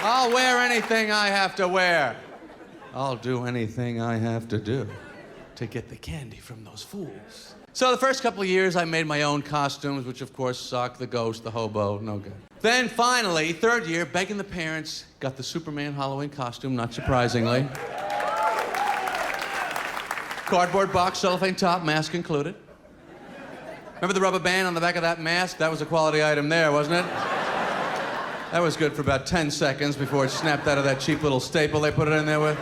I'll wear anything I have to wear. I'll do anything I have to do to get the candy from those fools. So the first couple of years, I made my own costumes, which of course sucked. The ghost, the hobo, no good. Then finally, third year, begging the parents, got the Superman Halloween costume, not surprisingly. Cardboard box, cellophane top, mask included. Remember the rubber band on the back of that mask? That was a quality item there, wasn't it? That was good for about 10 seconds before it snapped out of that cheap little staple they put it in there with.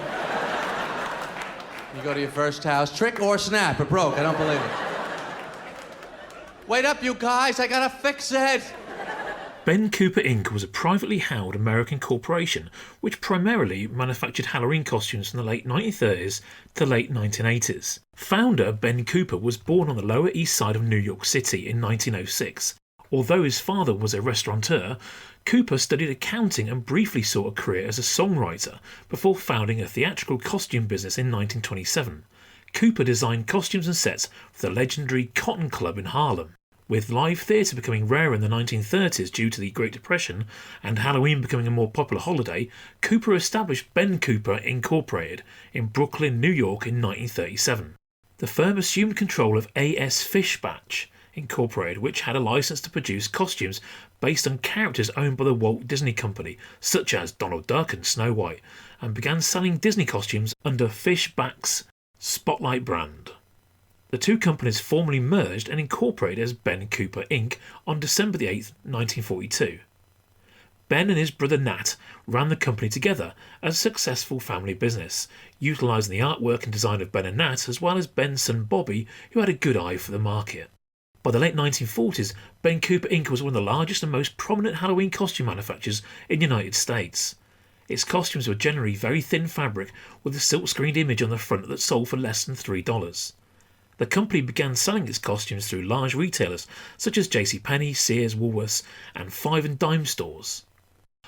You go to your first house, trick or snap, it broke, I don't believe it. Wait up, you guys, I gotta fix it. Ben Cooper Inc. was a privately held American corporation which primarily manufactured Halloween costumes from the late 1930s to late 1980s. Founder Ben Cooper was born on the Lower East Side of New York City in 1906. Although his father was a restaurateur, Cooper studied accounting and briefly saw a career as a songwriter before founding a theatrical costume business in 1927. Cooper designed costumes and sets for the legendary Cotton Club in Harlem. With live theatre becoming rare in the 1930s due to the Great Depression and Halloween becoming a more popular holiday, Cooper established Ben Cooper Incorporated in Brooklyn, New York in 1937. The firm assumed control of A.S. Fishbach Incorporated, which had a license to produce costumes based on characters owned by the Walt Disney Company, such as Donald Duck and Snow White, and began selling Disney costumes under Fishbach's Spotlight brand. The two companies formally merged and incorporated as Ben Cooper Inc. on December 8, 1942. Ben and his brother Nat ran the company together as a successful family business, utilising the artwork and design of Ben and Nat as well as Ben's son Bobby, who had a good eye for the market. By the late 1940s, Ben Cooper Inc. was one of the largest and most prominent Halloween costume manufacturers in the United States. Its costumes were generally very thin fabric with a silk-screened image on the front that sold for less than $3. The company began selling its costumes through large retailers such as JCPenney, Sears, Woolworths, and Five and Dime stores.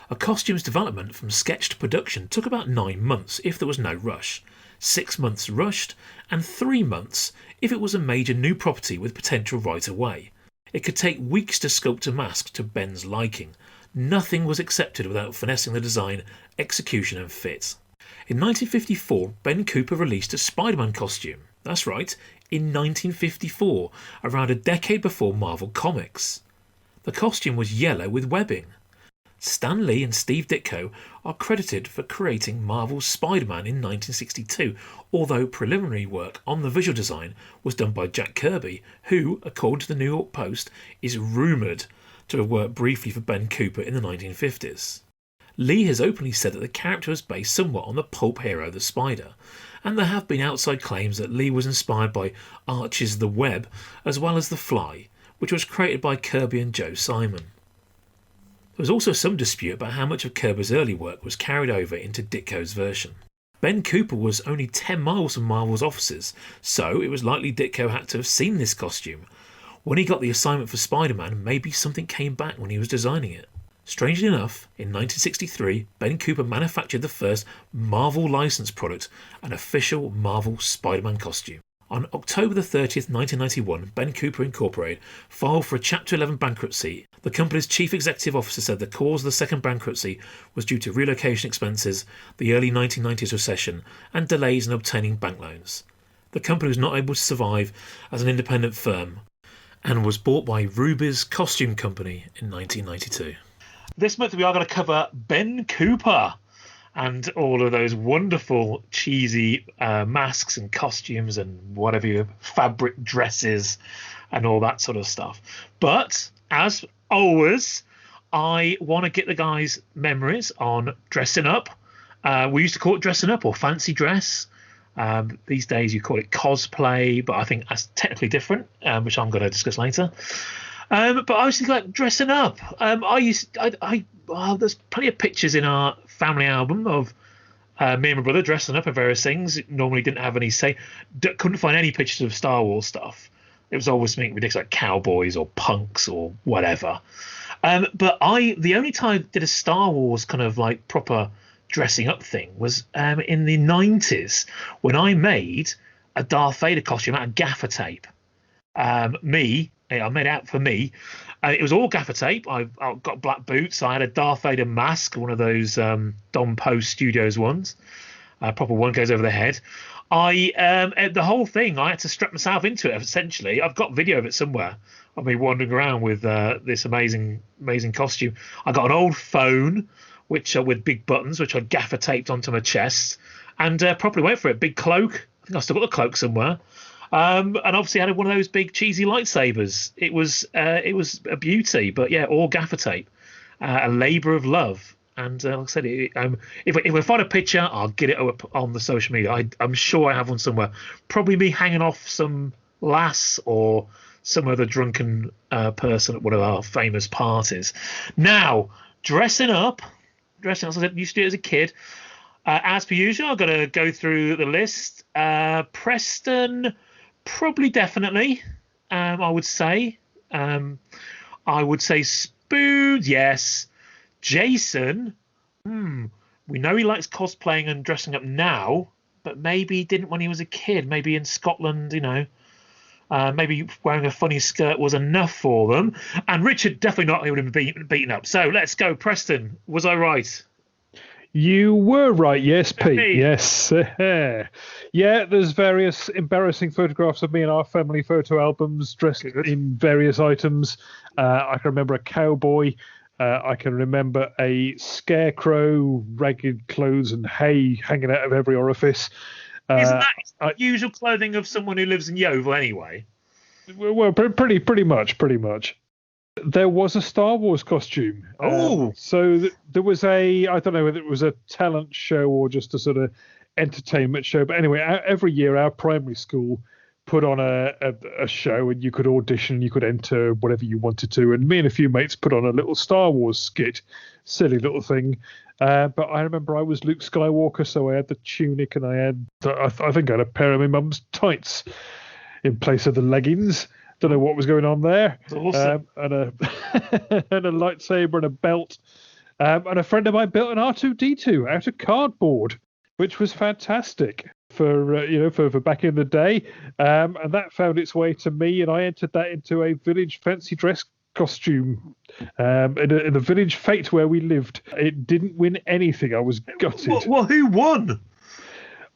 A costume's development from sketch to production took about 9 months if there was no rush, 6 months rushed, and 3 months if it was a major new property with potential right away. It could take weeks to sculpt a mask to Ben's liking. Nothing was accepted without finessing the design, execution and fit. In 1954, Ben Cooper released a Spider-Man costume. That's right, in 1954, around a decade before Marvel Comics. The costume was yellow with webbing. Stan Lee and Steve Ditko are credited for creating Marvel's Spider-Man in 1962, although preliminary work on the visual design was done by Jack Kirby, who, according to the New York Post, is rumoured to have worked briefly for Ben Cooper in the 1950s. Lee has openly said that the character was based somewhat on the pulp hero The Spider, and there have been outside claims that Lee was inspired by Archie's The Web as well as The Fly, which was created by Kirby and Joe Simon. There was also some dispute about how much of Kirby's early work was carried over into Ditko's version. Ben Cooper was only 10 miles from Marvel's offices, so it was likely Ditko had to have seen this costume. When he got the assignment for Spider-Man, maybe something came back when he was designing it. Strangely enough, in 1963, Ben Cooper manufactured the first Marvel licensed product, an official Marvel Spider-Man costume. On October 30th, 1991, Ben Cooper Incorporated filed for a Chapter 11 bankruptcy. The company's chief executive officer said the cause of the second bankruptcy was due to relocation expenses, the early 1990s recession, and delays in obtaining bank loans. The company was not able to survive as an independent firm and was bought by Ruby's Costume Company in 1992. This month we are going to cover Ben Cooper and all of those wonderful cheesy masks and costumes and whatever fabric dresses and all that sort of stuff. But as always, I want to get the guys' memories on dressing up. We used to call it dressing up or fancy dress. These days you call it cosplay, but I think that's technically different, which I'm going to discuss later. But I was thinking, like, dressing up. There's plenty of pictures in our family album of me and my brother dressing up in various things. Normally didn't have any say. Couldn't find any pictures of Star Wars stuff. It was always something ridiculous, like cowboys or punks or whatever. But the only time I did a Star Wars kind of like proper dressing up thing was in the 90s when I made a Darth Vader costume out of gaffer tape. I made it out for me, It was all gaffer tape. I've got black boots. I had a Darth Vader mask, one of those Don Post Studios ones. A proper one goes over the head. The whole thing, I had to strap myself into it, essentially. I've got video of it somewhere. I've been wandering around with this amazing costume. I got an old phone, which with big buttons, which I gaffer taped onto my chest, and properly went for it. Big cloak. I think I still got the cloak somewhere. And obviously I had one of those big cheesy lightsabers. It was a beauty, but yeah, all gaffer tape, a labour of love. And like I said, if I find a picture, I'll get it up on the social media. I'm sure I have one somewhere. Probably me hanging off some lass or some other drunken person at one of our famous parties. Now, dressing up as I used to do as a kid. As per usual, I've got to go through the list. Preston, probably definitely, I would say. I would say Spoon, yes. Jason, we know he likes cosplaying and dressing up now, but maybe he didn't when he was a kid. Maybe in Scotland, maybe wearing a funny skirt was enough for them. And Richard, definitely not. He would have been beaten up. So let's go. Preston, was I right? You were right, yes, Pete. Hey. Yes. Yeah, there's various embarrassing photographs of me in our family photo albums dressed in various items. I can remember a cowboy. I can remember a scarecrow, ragged clothes and hay hanging out of every orifice. Isn't that usual clothing of someone who lives in Yeovil anyway? Well, pretty much. There was a Star Wars costume. So there was I don't know whether it was a talent show or just a sort of entertainment show. But anyway, every year our primary school put on a show and you could audition, you could enter whatever you wanted to. And me and a few mates put on a little Star Wars skit, silly little thing. But I remember I was Luke Skywalker, so I had the tunic and I think I had a pair of my mum's tights in place of the leggings. Don't know what was going on there. Awesome. And a lightsaber and a belt. And a friend of mine built an R2-D2 out of cardboard, which was fantastic for back in the day. And that found its way to me, and I entered that into a village fancy dress costume in the village fete where we lived. It didn't win anything. I was gutted. Well, who won?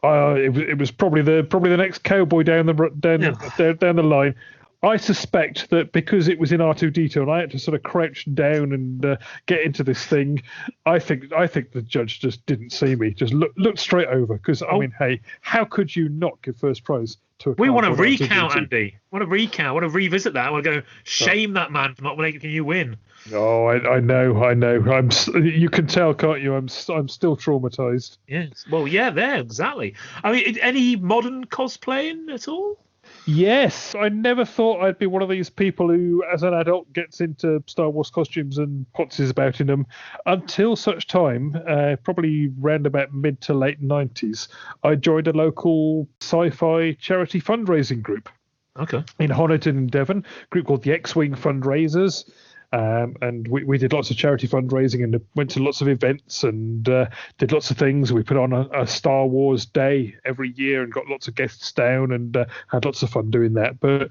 It was probably the next cowboy down the line. I suspect that because it was in R2-D2 and I had to sort of crouch down and get into this thing, I think the judge just didn't see me, just looked straight over. Because I mean, hey, how could you not give first prize to a? We want to recount, R2-D2? Andy. Want to recount? Want to revisit that? I want to go shame that man for not making you win. Oh, I know. You can tell, can't you? I'm still traumatized. Yes. Well, yeah, there exactly. I mean, any modern cosplaying at all? Yes, I never thought I'd be one of these people who, as an adult, gets into Star Wars costumes and potzes about in them until such time, probably round about mid to late 90s, I joined a local sci-fi charity fundraising group. Okay. In Honiton in Devon, a group called the X-Wing Fundraisers. And we did lots of charity fundraising and went to lots of events and did lots of things. We put on a Star Wars day every year and got lots of guests down and had lots of fun doing that. But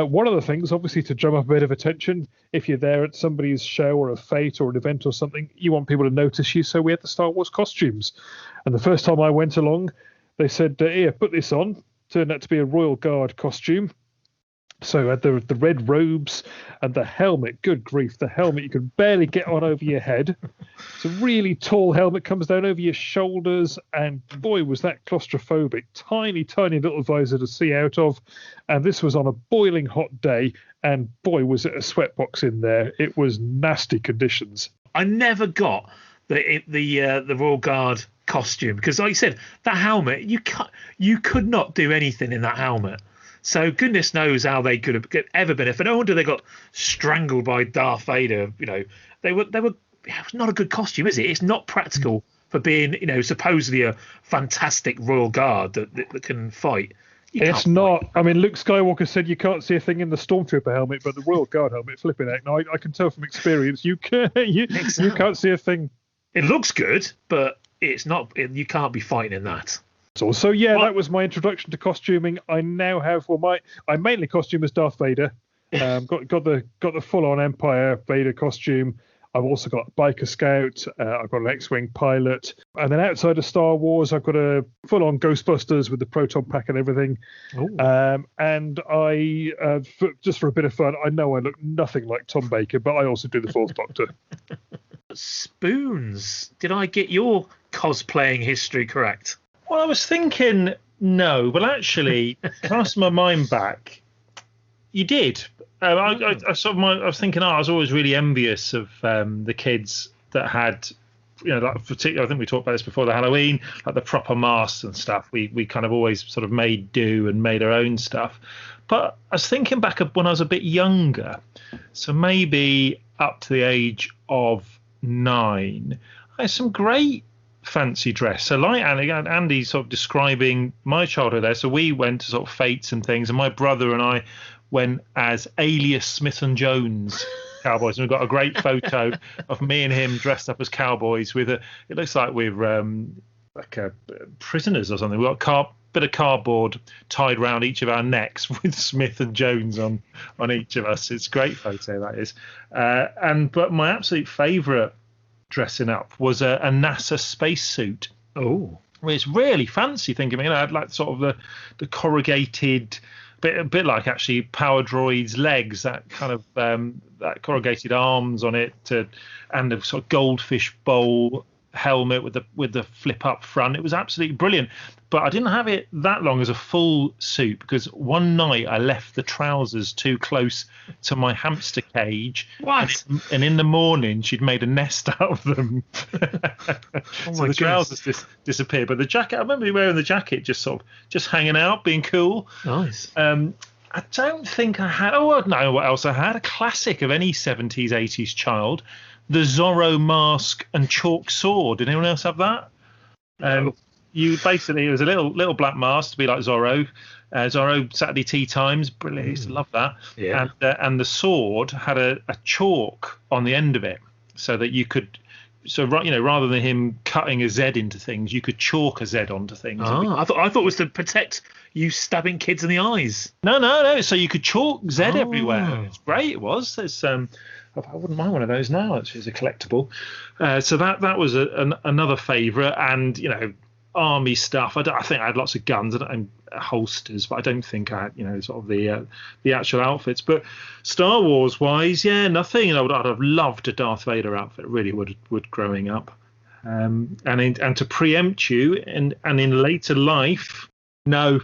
one of the things, obviously, to drum up a bit of attention, if you're there at somebody's show or a fete or an event or something, you want people to notice you. So we had the Star Wars costumes. And the first time I went along, they said, here, put this on. Turned out to be a Royal Guard costume. So I had the red robes and the helmet. Good grief, the helmet you could barely get on over your head. It's a really tall helmet, comes down over your shoulders, and boy, was that claustrophobic. Tiny, tiny little visor to see out of. And this was on a boiling hot day, and boy, was it a sweatbox in there. It was nasty conditions. I never got the Royal Guard costume because, like you said, that helmet, you could not do anything in that helmet. So goodness knows how they could have ever been. If no wonder they got strangled by Darth Vader. They were. It's not a good costume, is it? It's not practical for being, supposedly a fantastic Royal Guard that can fight. It's not. I mean, Luke Skywalker said you can't see a thing in the Stormtrooper helmet, but the Royal Guard helmet, flipping out. Now I can tell from experience, you can't see a thing. It looks good, but it's not. You can't be fighting in that. So that was my introduction to costuming. I now have I mainly costume as Darth Vader. Got the full on Empire Vader costume. I've also got Biker Scout. I've got an X-wing pilot, and then outside of Star Wars, I've got a full on Ghostbusters with the proton pack and everything. And I, just for a bit of fun, I know I look nothing like Tom Baker, but I also do the Fourth Doctor. Spoons. Did I get your cosplaying history correct? Well, I was thinking no, but actually, cast my mind back, you did. I was thinking, I was always really envious of the kids that had, like particularly, I think we talked about this before, the Halloween, like the proper masks and stuff. We kind of always sort of made do and made our own stuff. But I was thinking back of when I was a bit younger, so maybe up to the age of 9, I had some great fancy dress. So like Andy sort of describing my childhood there. So we went to sort of fetes and things, and my brother and I went as alias Smith and Jones cowboys, and we've got a great photo of me and him dressed up as cowboys with it looks like we're prisoners or something. We've got bit of cardboard tied around each of our necks with Smith and Jones on each of us. It's a great photo, that is. But my absolute favourite dressing up was a NASA spacesuit. Oh, well, it's really fancy. Thinking, I had like sort of the corrugated, a bit like actually Power Droid's legs, that kind of that corrugated arms on it, and the sort of goldfish bowl helmet with the flip up front. It was absolutely brilliant. But I didn't have it that long as a full suit, because one night I left the trousers too close to my hamster cage. What? And in the morning she'd made a nest out of them. So the trousers disappeared. But the jacket, I remember wearing the jacket just hanging out, being cool. Nice. I don't think I had. Oh no, what else I had? A classic of any 70s, 80s child: the Zorro mask and chalk sword. Did anyone else have that? No. You basically, it was a little black mask to be like Zorro. Zorro Saturday Tea Times, brilliant. I used to love that. Yeah. And the sword had a chalk on the end of it, so that you could. So rather than him cutting a Z into things, you could chalk a Z onto things. I thought it was to protect you stabbing kids in the eyes. No. So you could chalk Z everywhere. It's great. It was. There's I wouldn't mind one of those now. It's a collectible. So that was another favourite, and army stuff. I think I had lots of guns and holsters, but I don't think I had sort of the actual outfits. But Star Wars wise, nothing. I'd have loved a Darth Vader outfit. Really would growing up. And to preempt you, and in later life, no.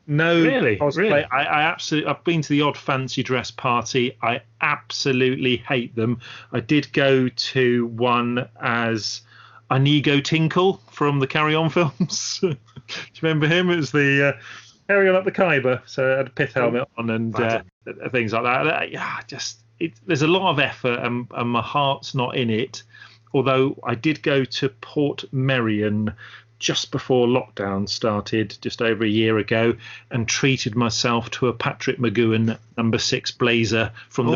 No, really. I absolutely. I've been to the odd fancy dress party. I absolutely hate them. I did go to one as Inigo Tinkle from the Carry On films. Do you remember him? It was the Carry On Up the Khyber. So I had a pith helmet on and things like that. There's a lot of effort, and my heart's not in it. Although I did go to Port Merion just before lockdown started, just over a year ago, and treated myself to a Patrick McGowan No. 6 blazer from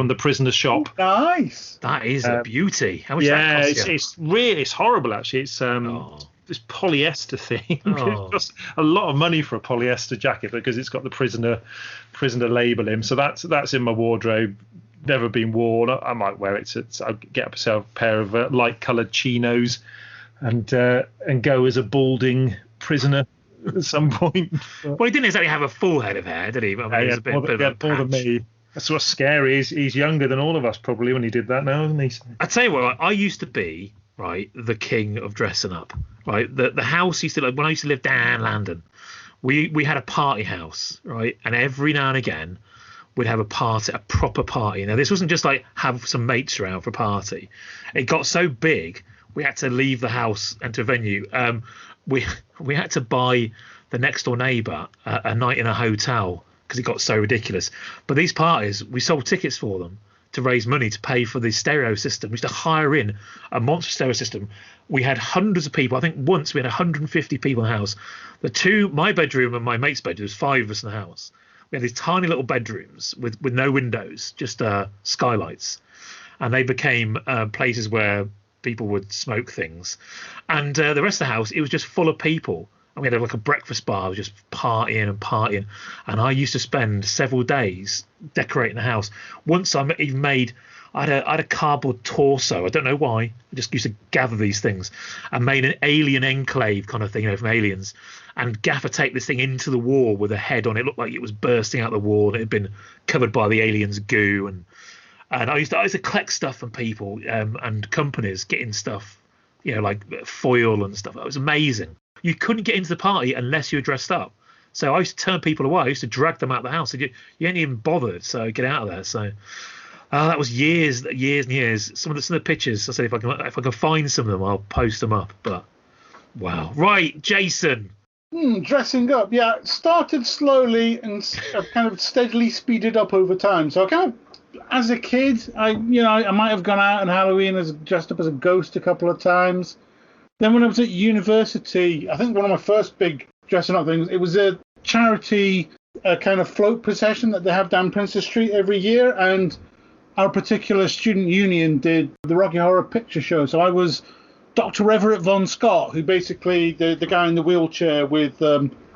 the prisoner shop. Nice. That is a beauty. How much that cost you? It's horrible actually. It's this polyester thing. It costs a lot of money for a polyester jacket because it's got the prisoner label in. So that's in my wardrobe. Never been worn. I might wear it. I'll get myself a pair of light coloured chinos and go as a balding prisoner at some point. Well, he didn't exactly have a full head of hair, did he? But he had more than me. That's what's scary. He's younger than all of us probably when he did that now, isn't he? I tell you what, I used to be the king of dressing up. Right, the house used to when I used to live down in London, we had a party house, right, and every now and again we'd have a proper party. Now this wasn't just like have some mates around for a party. It got so big we had to leave the house and to a venue. We had to buy the next door neighbour a night in a hotel because it got so ridiculous. But these parties, we sold tickets for them to raise money to pay for the stereo system. We used to hire in a monster stereo system. We had hundreds of people. I think once we had 150 people in the house. My bedroom and my mate's bedroom, there was 5 of us in the house. We had these tiny little bedrooms with no windows, just skylights. And they became places where people would smoke things. And the rest of the house, it was just full of people. And we had like a breakfast bar, just partying and partying. And I used to spend several days decorating the house. Once I even made, I had a cardboard torso. I don't know why. I just used to gather these things and made an alien enclave kind of thing, from Aliens. And gaffer taped this thing into the wall with a head on it. It looked like it was bursting out the wall. It had been covered by the aliens' goo. And I used to collect stuff from people and companies, getting stuff, like foil and stuff. It was amazing. You couldn't get into the party unless you were dressed up. So I used to turn people away. I used to drag them out of the house. You ain't even bothered, so get out of there. So that was years and years. Some of the pictures, I said if I can find some of them, I'll post them up. But wow. Right, Jason. Dressing up, yeah. Started slowly and kind of steadily speeded up over time. So I kind of, as a kid, I might have gone out on Halloween dressed up as a ghost a couple of times. Then when I was at university, I think one of my first big dressing up things, it was a charity kind of float procession that they have down Princess Street every year, and our particular student union did the Rocky Horror Picture Show. So I was Dr. Everett Von Scott, who basically the guy in the wheelchair with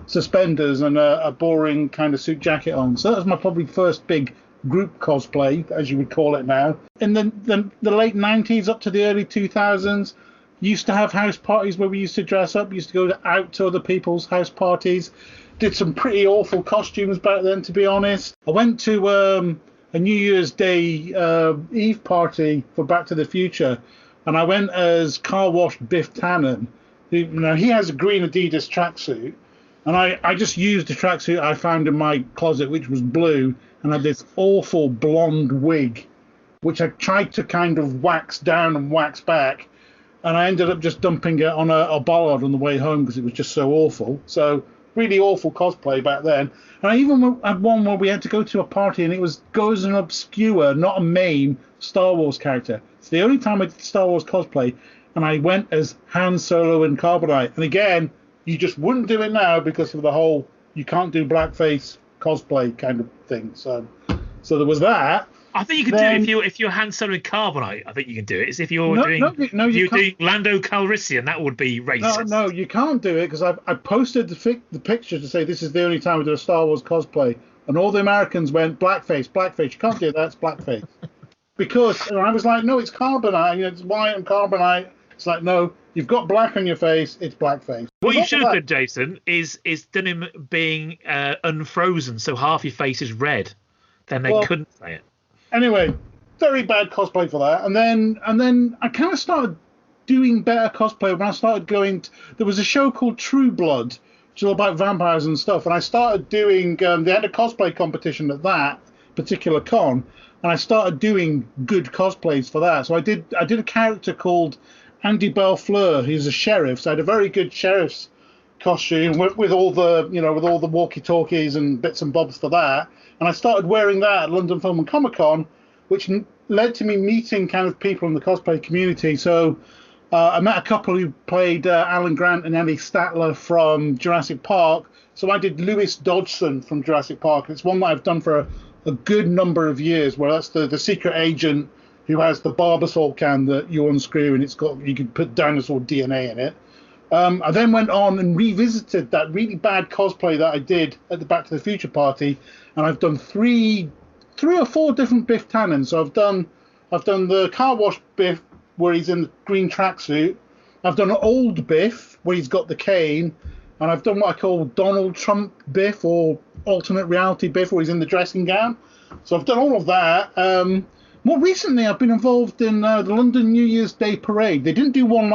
suspenders and a boring kind of suit jacket on. So that was my probably first big group cosplay, as you would call it now. In the late 90s up to the early 2000s, used to have house parties where we used to dress up, used to go out to other people's house parties, did some pretty awful costumes back then, to be honest. I went to a New Year's Day Eve party for Back to the Future, and I went as car wash Biff Tannen. He has a green Adidas tracksuit, and I just used the tracksuit I found in my closet, which was blue, and had this awful blonde wig, which I tried to kind of wax down and wax back. And I ended up just dumping it on a bollard on the way home because it was just so awful. So really awful cosplay back then. And I even had one where we had to go to a party and it goes an obscure, not a main Star Wars character. It's the only time I did Star Wars cosplay, and I went as Han Solo in Carbonite. And again, you just wouldn't do it now because of the whole you can't do blackface cosplay kind of thing. So there was that. I think you can do it if you're Han Solo in Carbonite. I think you can do it. It's if you're doing Lando Calrissian, that would be racist. No, you can't do it because I posted the picture to say this is the only time we do a Star Wars cosplay, and all the Americans went blackface. You can't do that. It's blackface. Because I was like, no, it's Carbonite. It's white and Carbonite. It's like, no, you've got black on your face. It's blackface. What you should have done, Jason, is done him being unfrozen, so half your face is red. Then they couldn't say it. Anyway, very bad cosplay for that. And then I kind of started doing better cosplay when I started going. There was a show called True Blood, which is all about vampires and stuff. And I started doing. They had a cosplay competition at that particular con, and I started doing good cosplays for that. So I did a character called Andy Belfleur. He's a sheriff. So I had a very good sheriff's costume with all the walkie-talkies and bits and bobs for that. And I started wearing that at London Film and Comic Con, which led to me meeting kind of people in the cosplay community. So I met a couple who played Alan Grant and Ellie Statler from Jurassic Park. So I did Lewis Dodgson from Jurassic Park. It's one that I've done for a good number of years, where that's the secret agent who has the Barbasol can that you unscrew, and you can put dinosaur DNA in it. I then went on and revisited that really bad cosplay that I did at the Back to the Future party, and I've done three or four different Biff Tannens. So I've done the car wash Biff where he's in the green tracksuit. I've done an old Biff where he's got the cane, and I've done what I call Donald Trump Biff or alternate reality Biff where he's in the dressing gown. So I've done all of that. More recently, I've been involved in the London New Year's Day parade. They didn't do one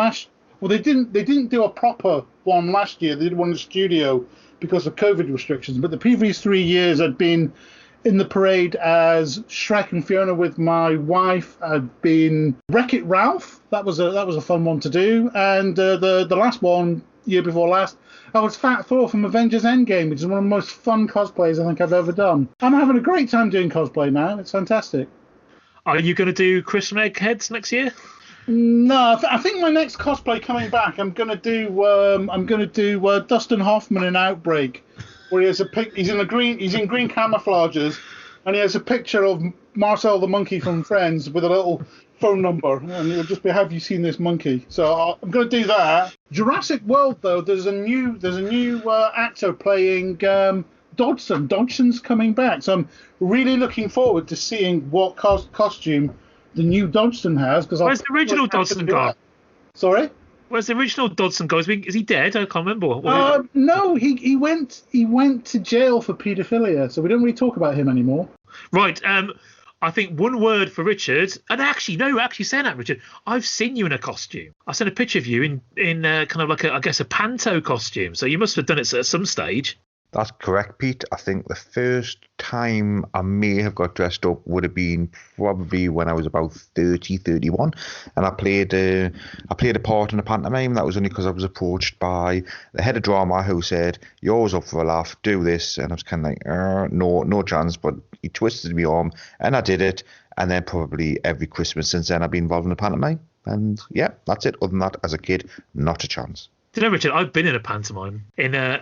they didn't do a proper one last year. They did one in the studio because of COVID restrictions. But the previous 3 years, I'd been in the parade as Shrek and Fiona with my wife. I'd been Wreck-It Ralph. That was a fun one to do. And the last one, year before last, I was Fat Thor from Avengers Endgame, which is one of the most fun cosplays I think I've ever done. I'm having a great time doing cosplay now. It's fantastic. Are you going to do Chris from Eggheads next year? No, I think my next cosplay coming back, I'm gonna do Dustin Hoffman in Outbreak, where he has he's in green camouflages, and he has a picture of Marcel the monkey from Friends with a little phone number, and it'll just be, have you seen this monkey? So I'm going to do that. Jurassic World, though, there's a new actor playing Dodgson. Dodgson's coming back, so I'm really looking forward to seeing what costume the new Dodgson has. Where's the original Dodgson gone? Sorry? Where's the original Dodgson gone? Is he dead? I can't remember. No, he went to jail for paedophilia, so we don't really talk about him anymore. Right. I think one word for Richard, and actually saying that, Richard, I've seen you in a costume. I sent a picture of you in kind of like a Panto costume. So you must have done it at some stage. That's correct, Pete. I think the first time I may have got dressed up would have been probably when I was about 30, 31. And I played a part in a pantomime. That was only because I was approached by the head of drama who said, "You're always up for a laugh, do this." And I was kind of like, no chance. But he twisted me arm and I did it. And then probably every Christmas since then I've been involved in a pantomime. And yeah, that's it. Other than that, as a kid, not a chance. Do you know, Richard, I've been in a pantomime.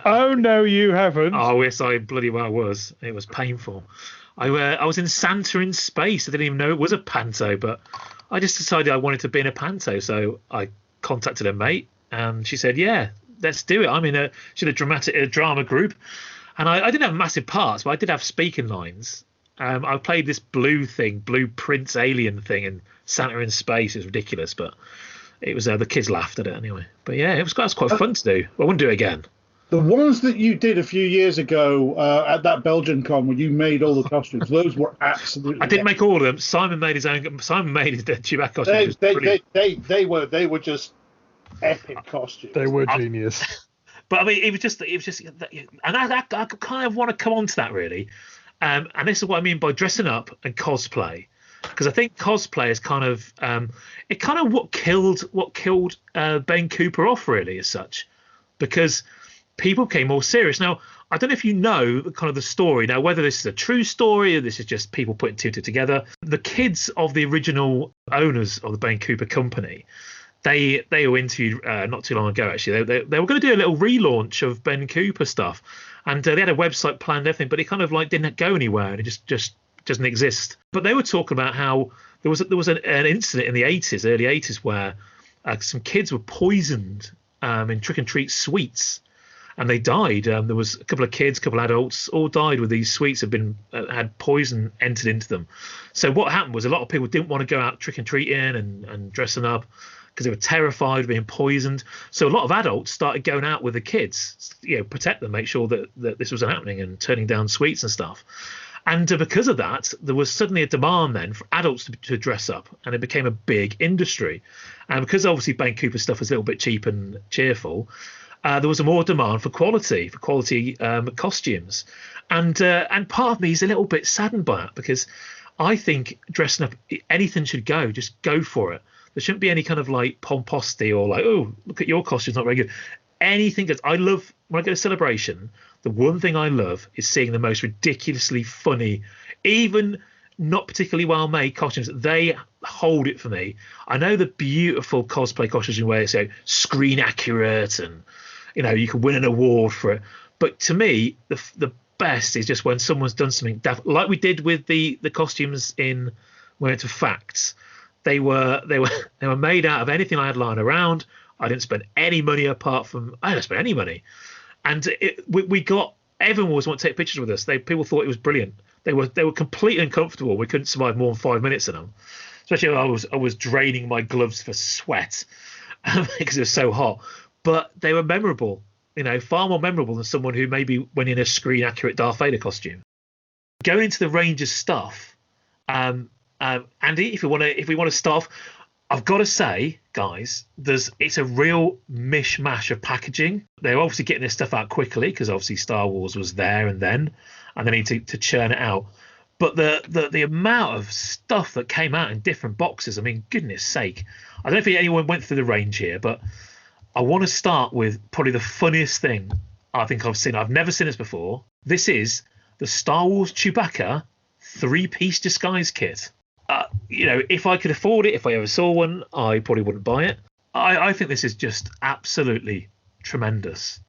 Oh, no, you haven't. Oh, yes, I bloody well was. It was painful. I was in Santa in Space. I didn't even know it was a panto, but I just decided I wanted to be in a panto. So I contacted a mate, and she said, yeah, let's do it. I'm in a drama group. And I didn't have massive parts, but I did have speaking lines. I played this blue prince alien thing in Santa in Space. It was ridiculous, but... It was the kids laughed at it anyway, but yeah, it was quite fun to do. I wouldn't do it again. The ones that you did a few years ago at that Belgian con where you made all the costumes, those were absolutely. I didn't make all of them. Simon made his Chewbacca costumes. They were just epic costumes. They were genius. But I mean, it was just, and I kind of want to come on to that really, and this is what I mean by dressing up and cosplay. Because I think cosplay is kind of what killed Ben Cooper off really as such, because people became more serious. Now I don't know if you know kind of the story now, whether this is a true story or this is just people putting two together. The kids of the original owners of the Ben Cooper company, they were interviewed not too long ago actually. They were going to do a little relaunch of Ben Cooper stuff, and they had a website planned and everything, but it kind of like didn't go anywhere, and it just doesn't exist. But they were talking about how there was an incident in the early 80s where some kids were poisoned in trick and treat sweets, and they died. There was a couple of kids, a couple of adults, all died with these sweets had poison entered into them. So what happened was a lot of people didn't want to go out trick and treating and dressing up because they were terrified of being poisoned. So a lot of adults started going out with the kids, protect them, make sure that this wasn't happening, and turning down sweets and stuff. And because of that, there was suddenly a demand then for adults to dress up, and it became a big industry. And because obviously Ben Cooper stuff was a little bit cheap and cheerful, there was a more demand for quality costumes. And part of me is a little bit saddened by it, because I think dressing up, anything should go, just go for it. There shouldn't be any kind of like pomposity or like, oh, look at your costume's not very good. Anything that I love when I go to Celebration, the one thing I love is seeing the most ridiculously funny, even not particularly well made costumes. They hold it for me. I know the beautiful cosplay costumes where it's screen accurate and you can win an award for it. But to me, the best is just when someone's done something daft, like we did with the costumes when we went to Facts. They were made out of anything I had lying around. I didn't spend any money I didn't spend any money. And we got, everyone always wanted to take pictures with us. People thought it was brilliant. They were completely uncomfortable. We couldn't survive more than 5 minutes in them. Especially I was draining my gloves for sweat because it was so hot. But they were memorable, far more memorable than someone who maybe went in a screen accurate Darth Vader costume. Going into the range of stuff, Andy, if we want to start off, I've got to say, guys, it's a real mishmash of packaging. They're obviously getting this stuff out quickly because obviously Star Wars was there and then, and they need to churn it out. But the amount of stuff that came out in different boxes, I mean, goodness sake. I don't know if anyone went through the range here, but I want to start with probably the funniest thing I think I've seen. I've never seen this before. This is the Star Wars Chewbacca 3-piece disguise kit. If I could afford it, if I ever saw one, I probably wouldn't buy it. I think this is just absolutely tremendous.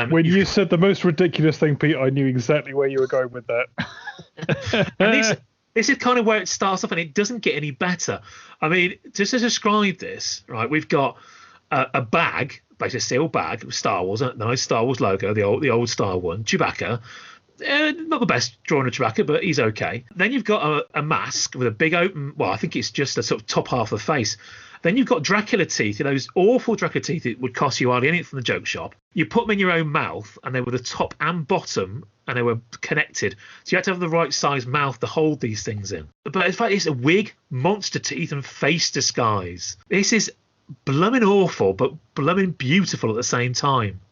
When you said the most ridiculous thing, Pete, I knew exactly where you were going with that. This is kind of where it starts off, and it doesn't get any better. I mean, just to describe this, right? We've got a bag, basically a sealed bag with Star Wars, a nice Star Wars logo, the old style one, Chewbacca. Not the best drawing of Chewbacca, but he's okay. Then you've got a mask with a big open, well, I think it's just a sort of top half of the face. Then you've got Dracula teeth, those awful Dracula teeth that would cost you hardly anything from the joke shop. You put them in your own mouth, and they were the top and bottom, and they were connected. So you had to have the right size mouth to hold these things in. But in fact, it's a wig, monster teeth, and face disguise. This is blooming awful, but blooming beautiful at the same time.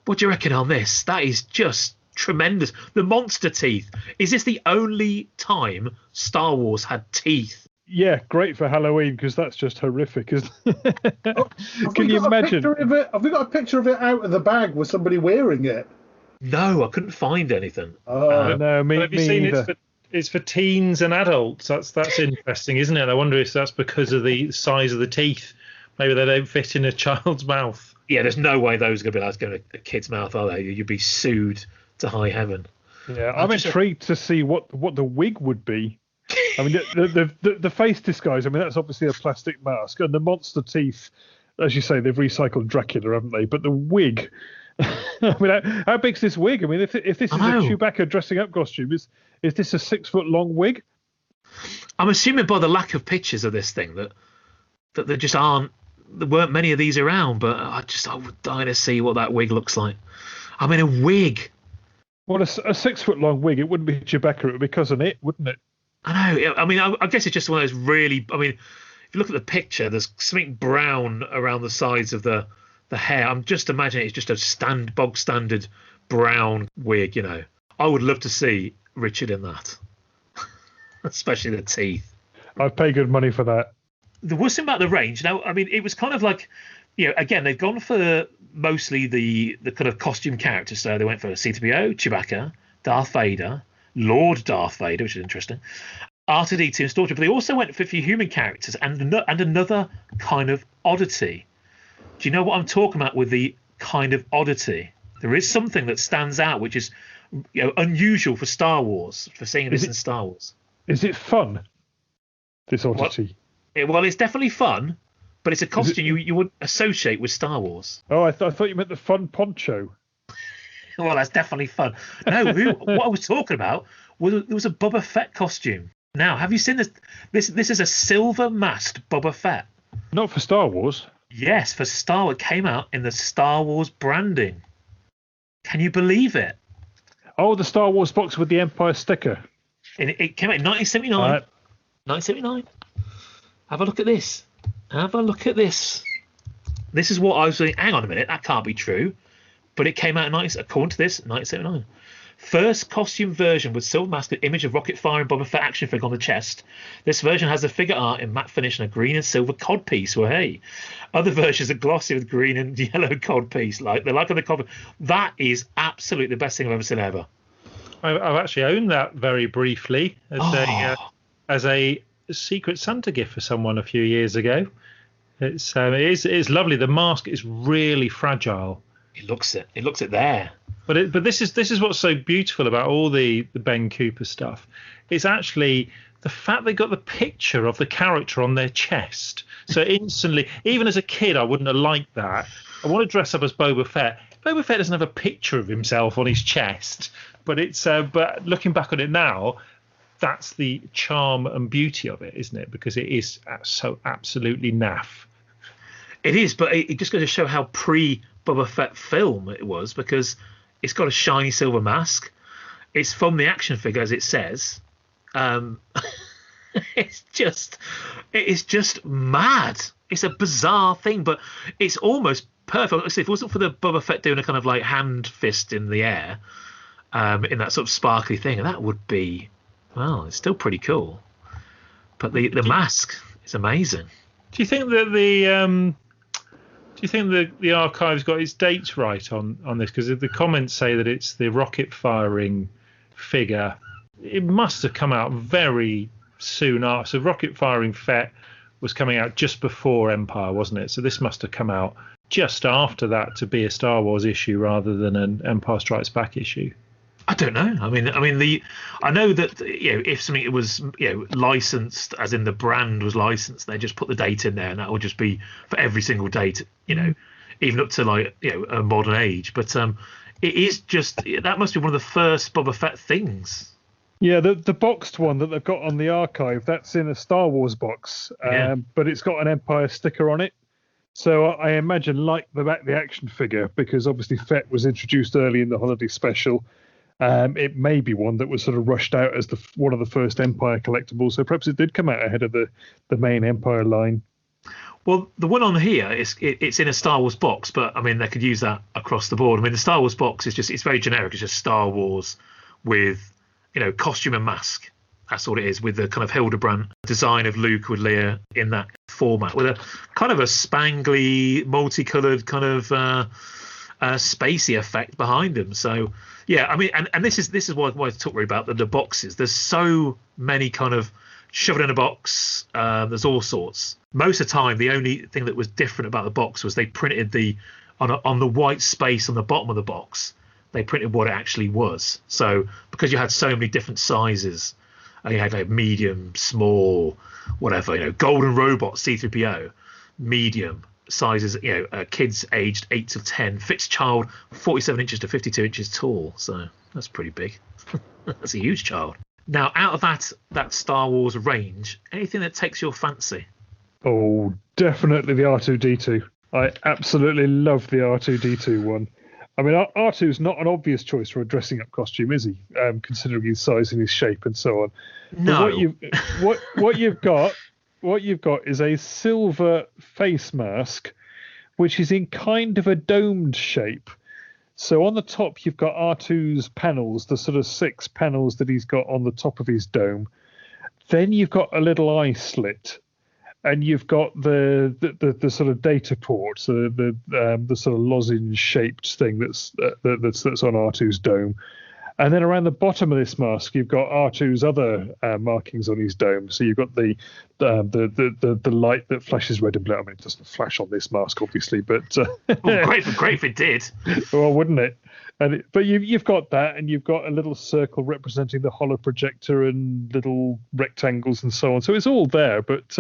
What do you reckon on this? That is just tremendous. The monster teeth. Is this the only time Star Wars had teeth? Yeah, great for Halloween because that's just horrific, isn't it? Can you imagine? Have we got a picture of it out of the bag with somebody wearing it? No, I couldn't find anything. No, me either. It's for teens and adults. That's interesting, isn't it? I wonder if that's because of the size of the teeth. Maybe they don't fit in a child's mouth. Yeah, there's no way those are going to be allowed to go in a kid's mouth, are they? You'd be sued to high heaven. Yeah, I'm intrigued to see what the wig would be. I mean, the face disguise, I mean, that's obviously a plastic mask. And the monster teeth, as you say, they've recycled Dracula, haven't they? But the wig, I mean, how big's this wig? I mean, if this is a Chewbacca dressing up costume, is this a 6 foot long wig? I'm assuming by the lack of pictures of this thing that there just there weren't many of these around, but I would die to see what that wig looks like. I mean, a wig. Well, a 6 foot long wig, it wouldn't be Chewbacca, it would be Cousin It, wouldn't it? I know. I mean, I guess it's just one of those really. I mean, if you look at the picture, there's something brown around the sides of the hair. I'm just imagining it's just a bog standard brown wig. I would love to see Richard in that, especially the teeth. I'd pay good money for that. There was something about the range. Now, I mean, it was kind of like, again, they've gone for mostly the kind of costume characters. So they went for C-3PO, Chewbacca, Darth Vader, Lord Darth Vader, which is interesting, R2-D2 and Stormtrooper. But they also went for a few human characters and another kind of oddity. Do you know what I'm talking about with the kind of oddity? There is something that stands out, which is unusual for Star Wars, for seeing this in Star Wars. Is it fun, this oddity? Well, it's definitely fun, but it's a costume you wouldn't associate with Star Wars. Oh, I thought you meant the fun poncho. Well, that's definitely fun. No, what I was talking about was there was a Boba Fett costume. Now, have you seen this? This is a silver masked Boba Fett. Not for Star Wars. Yes, for Star Wars. It came out in the Star Wars branding. Can you believe it? Oh, the Star Wars box with the Empire sticker. And it came out in 1979. 1979. Have a look at this. Have a look at this. This is what I was saying. Hang on a minute, that can't be true. But it came out according to this, 1979. First costume version with silver mask and image of rocket firing Boba Fett action figure on the chest. This version has the figure art in matte finish and a green and silver codpiece. Well, hey. Other versions are glossy with green and yellow codpiece. They're like on the cover. That is absolutely the best thing I've ever seen ever. I've actually owned that very briefly as a Secret Santa gift for someone a few years ago. It's lovely. The mask is really fragile. It looks it there. But this is what's so beautiful about all the Ben Cooper stuff. It's actually the fact they got the picture of the character on their chest. So instantly, even as a kid, I wouldn't have liked that. I want to dress up as Boba Fett. Boba Fett doesn't have a picture of himself on his chest, but but looking back on it now, that's the charm and beauty of it, isn't it? Because it is so absolutely naff. It is, but it just goes to show how pre-Boba Fett film it was, because it's got a shiny silver mask. It's from the action figure, as it says. It is just mad. It's a bizarre thing, but it's almost perfect. If it wasn't for the Boba Fett doing a kind of like hand fist in the air, in that sort of sparkly thing, that would be, well, it's still pretty cool. But the mask is amazing. Do you think that the archive's got its dates right on this? Because the comments say that it's the rocket firing figure. It must have come out very soon after. So rocket firing Fett was coming out just before Empire, wasn't it? So this must have come out just after that to be a Star Wars issue rather than an Empire Strikes Back issue. I don't know. I know that if something was licensed, as in the brand was licensed, they just put the date in there, and that would just be for every single date. Even up to a modern age. But it is just that must be one of the first Boba Fett things. Yeah, the boxed one that they've got on the archive, that's in a Star Wars box, but it's got an Empire sticker on it. So I imagine, like the action figure, because obviously Fett was introduced early in the holiday special. It may be one that was sort of rushed out as one of the first Empire collectibles. So perhaps it did come out ahead of the main Empire line. Well, the one on here it's in a Star Wars box, but I mean they could use that across the board. I mean the Star Wars box it's very generic. It's just Star Wars with costume and mask. That's all it is, with the kind of Hildebrand design of Luke with Leia in that format, with a kind of a spangly, multicolored kind of spacey effect behind them. So yeah, I mean, and this is why I talk really about the boxes. There's so many kind of shove it in a box. There's all sorts. Most of the time, the only thing that was different about the box was they printed on the white space on the bottom of the box. They printed what it actually was. So because you had so many different sizes, you had medium, small, whatever. Golden Robot C-3PO, medium sizes. Kids aged 8 to 10. Fits child 47 inches to 52 inches tall. So that's pretty big. That's a huge child. Now, out of that Star Wars range, anything that takes your fancy? Oh, definitely the R2-D2. I absolutely love the R2-D2 one. I mean, R2's not an obvious choice for a dressing up costume, is he? Considering his size and his shape and so on. No. But what you've got is a silver face mask, which is in kind of a domed shape. So on the top, you've got R2's panels, the sort of 6 panels that he's got on the top of his dome. Then you've got a little eye slit, and you've got the sort of data port, so the sort of lozenge shaped thing that's on R2's dome. And then around the bottom of this mask, you've got R2's other markings on his dome. So you've got the light that flashes red and blue. I mean, it doesn't flash on this mask, obviously, but great if it did. Well, wouldn't it? But you've got that, and you've got a little circle representing the holo projector and little rectangles and so on. So it's all there, but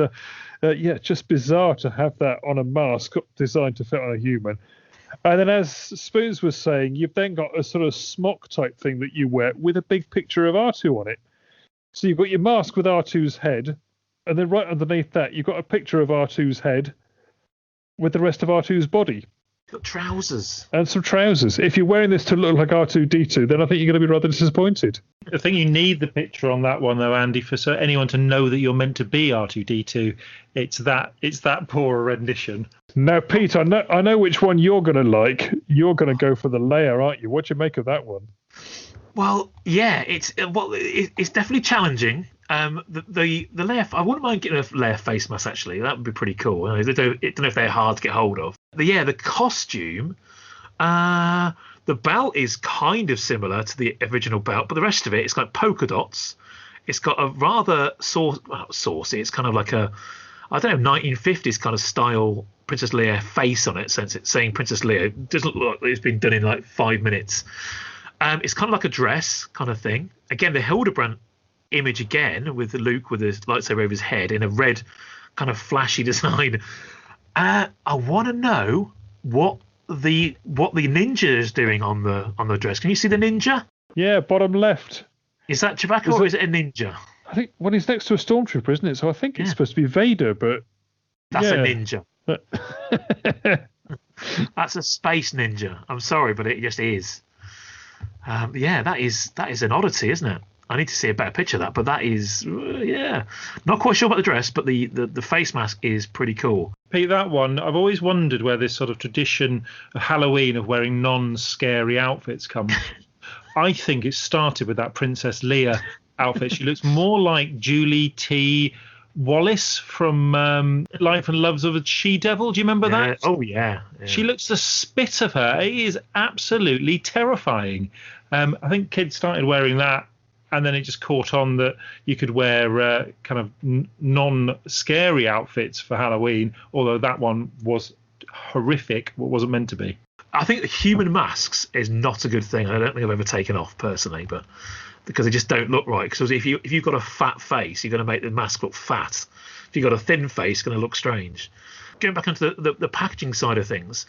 just bizarre to have that on a mask designed to fit on a human. And then, as Spoons was saying, you've then got a sort of smock type thing that you wear with a big picture of R2 on it. So you've got your mask with R2's head, and then right underneath that, you've got a picture of R2's head with the rest of R2's body. Got trousers. And some trousers. If you're wearing this to look like R2-D2, then I think you're going to be rather disappointed. I think you need the picture on that one, though, Andy, for anyone to know that you're meant to be R2-D2. It's that poor a rendition. Now, Pete, I know which one you're going to like. You're going to go for the Leia, aren't you? What do you make of that one? Well, yeah, it's definitely challenging. The Leia, I wouldn't mind getting a Leia face mask, actually. That would be pretty cool. I don't know if they're hard to get hold of. But yeah, the costume, the belt is kind of similar to the original belt, but the rest of it's got polka dots. It's got a rather saucy. It's kind of like a, I don't know, 1950s kind of style Princess Leia face on it, since it's saying Princess Leia. It doesn't look like it's been done in like 5 minutes. It's kind of like a dress kind of thing. Again, the Hildebrand image again with Luke with his lightsaber over his head in a red kind of flashy design. I want to know what the ninja is doing on the dress. Can you see the ninja? Yeah, bottom left. Is that Chewbacca or is it a ninja? I think he's next to a stormtrooper, isn't it? So I think it's supposed to be Vader, but that's a ninja. That's a space ninja. I'm sorry, but it just is. That is an oddity, isn't it? I need to see a better picture of that, but that is, not quite sure about the dress, but the face mask is pretty cool. Pete, that one, I've always wondered where this sort of tradition of Halloween of wearing non-scary outfits comes. I think it started with that Princess Leia outfit. She looks more like Julie T. Wallace from Life and Loves of a She-Devil. Do you remember that? Oh, yeah. She looks the spit of her. It is absolutely terrifying. I think kids started wearing that, and then it just caught on that you could wear kind of non-scary outfits for Halloween, although that one was horrific, what wasn't meant to be. I think human masks is not a good thing. I don't think I've ever taken off personally, but because they just don't look right. Because if you've got a fat face, you're going to make the mask look fat. If you've got a thin face, it's going to look strange. Going back into the packaging side of things,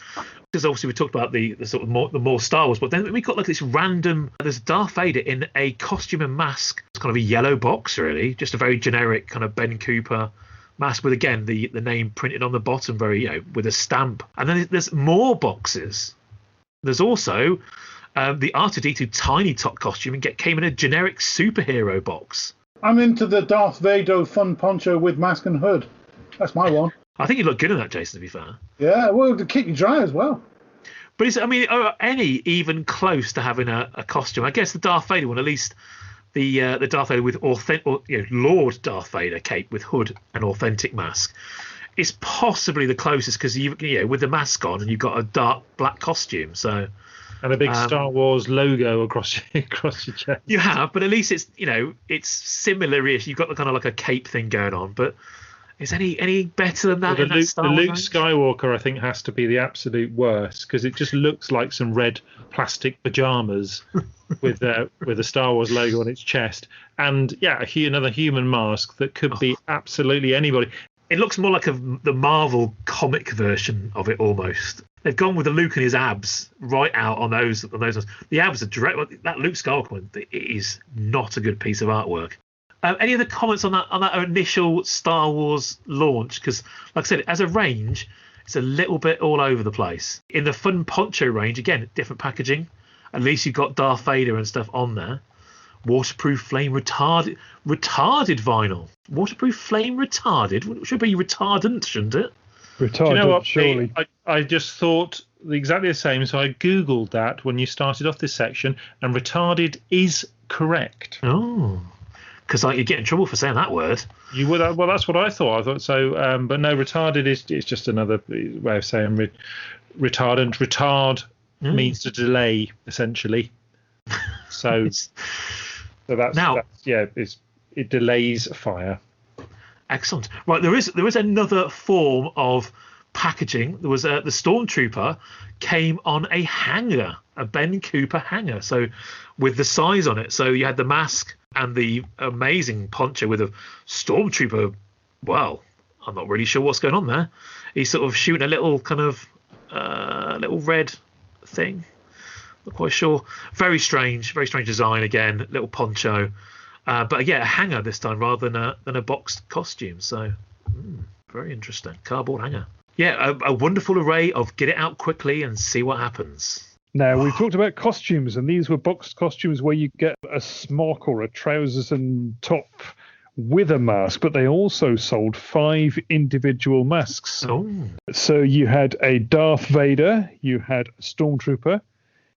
because obviously we talked about the sort of more Star Wars, but then we got like this random. There's Darth Vader in a costume and mask. It's kind of a yellow box, really, just a very generic kind of Ben Cooper mask with again the name printed on the bottom, very with a stamp. And then there's more boxes. There's also the R2D2 tiny top costume and came in a generic superhero box. I'm into the Darth Vader fun poncho with mask and hood. That's my one. I think you look good in that, Jason, to be fair. Yeah, well, to keep you dry as well. But are any even close to having a costume? I guess the Darth Vader one, at least the Darth Vader with Lord Darth Vader cape with hood and authentic mask, is possibly the closest because with the mask on and you've got a dark black costume, so. And a big Star Wars logo across your chest. You have, but at least it's similar-ish. You've got the kind of like a cape thing going on, but. Is any better than that? Well, the Luke Skywalker, I think, has to be the absolute worst because it just looks like some red plastic pajamas with a Star Wars logo on its chest, and another human mask that could be absolutely anybody. It looks more like the Marvel comic version of it almost. They've gone with the Luke and his abs right out on those ones. The abs are direct. That Luke Skywalker one, it is not a good piece of artwork. Any other comments on that initial Star Wars launch? Because, like I said, as a range, it's a little bit all over the place. In the fun poncho range, again, different packaging. At least you've got Darth Vader and stuff on there. Waterproof flame retarded vinyl. Waterproof flame retarded? It should be retardant, shouldn't it? Retardant, do you know what, surely. I just thought exactly the same, so I Googled that when you started off this section, and retarded is correct. Oh. Because you get in trouble for saying that word. You would. Well, that's what I thought. I thought so. But no, retarded is just another way of saying retardant. Retard means to delay, essentially. So it delays fire. Excellent. Right, there is another form of packaging. There was the Stormtrooper came on a hanger, a Ben Cooper hanger. So with the size on it. So you had the mask and the amazing poncho with a Stormtrooper. Well, I'm not really sure what's going on there. He's sort of shooting a little kind of little red thing. Not quite sure. Very strange design again. Little poncho, but a hanger this time rather than a boxed costume. So very interesting. Cardboard hanger. Yeah, a wonderful array of get it out quickly and see what happens. Now, we've talked about costumes, and these were boxed costumes where you get a smock or a trousers and top with a mask, but they also sold 5 individual masks. Oh. So you had a Darth Vader, you had a Stormtrooper,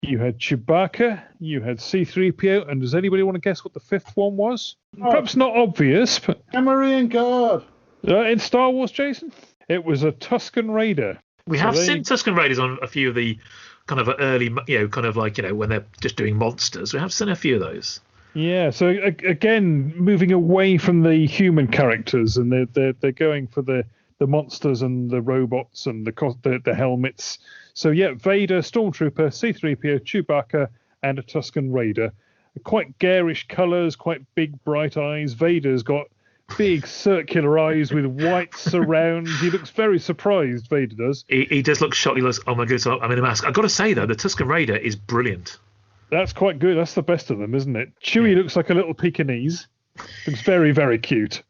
you had Chewbacca, you had C-3PO, and does anybody want to guess what the 5th one was? Perhaps not obvious, but... Emery and God. In Star Wars, Jason? It was a Tusken Raider. We have seen Tusken Raiders on a few of the kind of early, when they're just doing monsters. We have seen a few of those. Yeah, so again, moving away from the human characters, and they're going for the monsters and the robots and the helmets. So yeah, Vader, Stormtrooper, C-3PO, Chewbacca, and a Tusken Raider. Quite garish colours, quite big bright eyes. Vader's got big circular eyes with white surrounds. He looks very surprised, Vader does. He does look shocked. He looks, oh my goodness, I'm in a mask. I've got to say, though, the Tusken Raider is brilliant. That's quite good. That's the best of them, isn't it? Chewie looks like a little Pekingese. Looks very, very cute.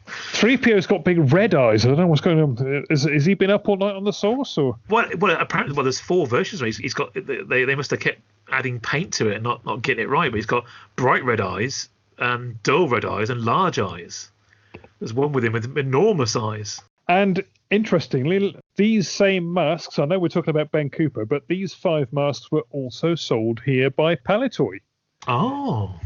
3PO's got big red eyes. I don't know what's going on. Has he been up all night on the sauce? Or? Well, apparently, there's 4 versions. He's got. They must have kept adding paint to it and not getting it right. But he's got bright red eyes, dull red eyes, and large eyes. There's one with him with enormous eyes. And interestingly, these same masks, I know we're talking about Ben Cooper, but these 5 masks were also sold here by Palitoy. Oh.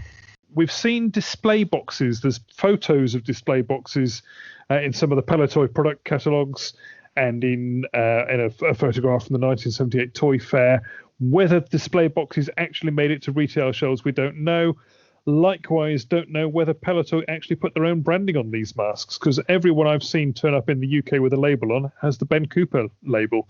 We've seen display boxes. There's photos of display boxes in some of the Palitoy product catalogues and in a photograph from the 1978 Toy Fair. Whether display boxes actually made it to retail shelves, we don't know. likewise don't know whether Pelleto actually put their own branding on these masks, because everyone I've seen turn up in the UK with a label on has the Ben Cooper label.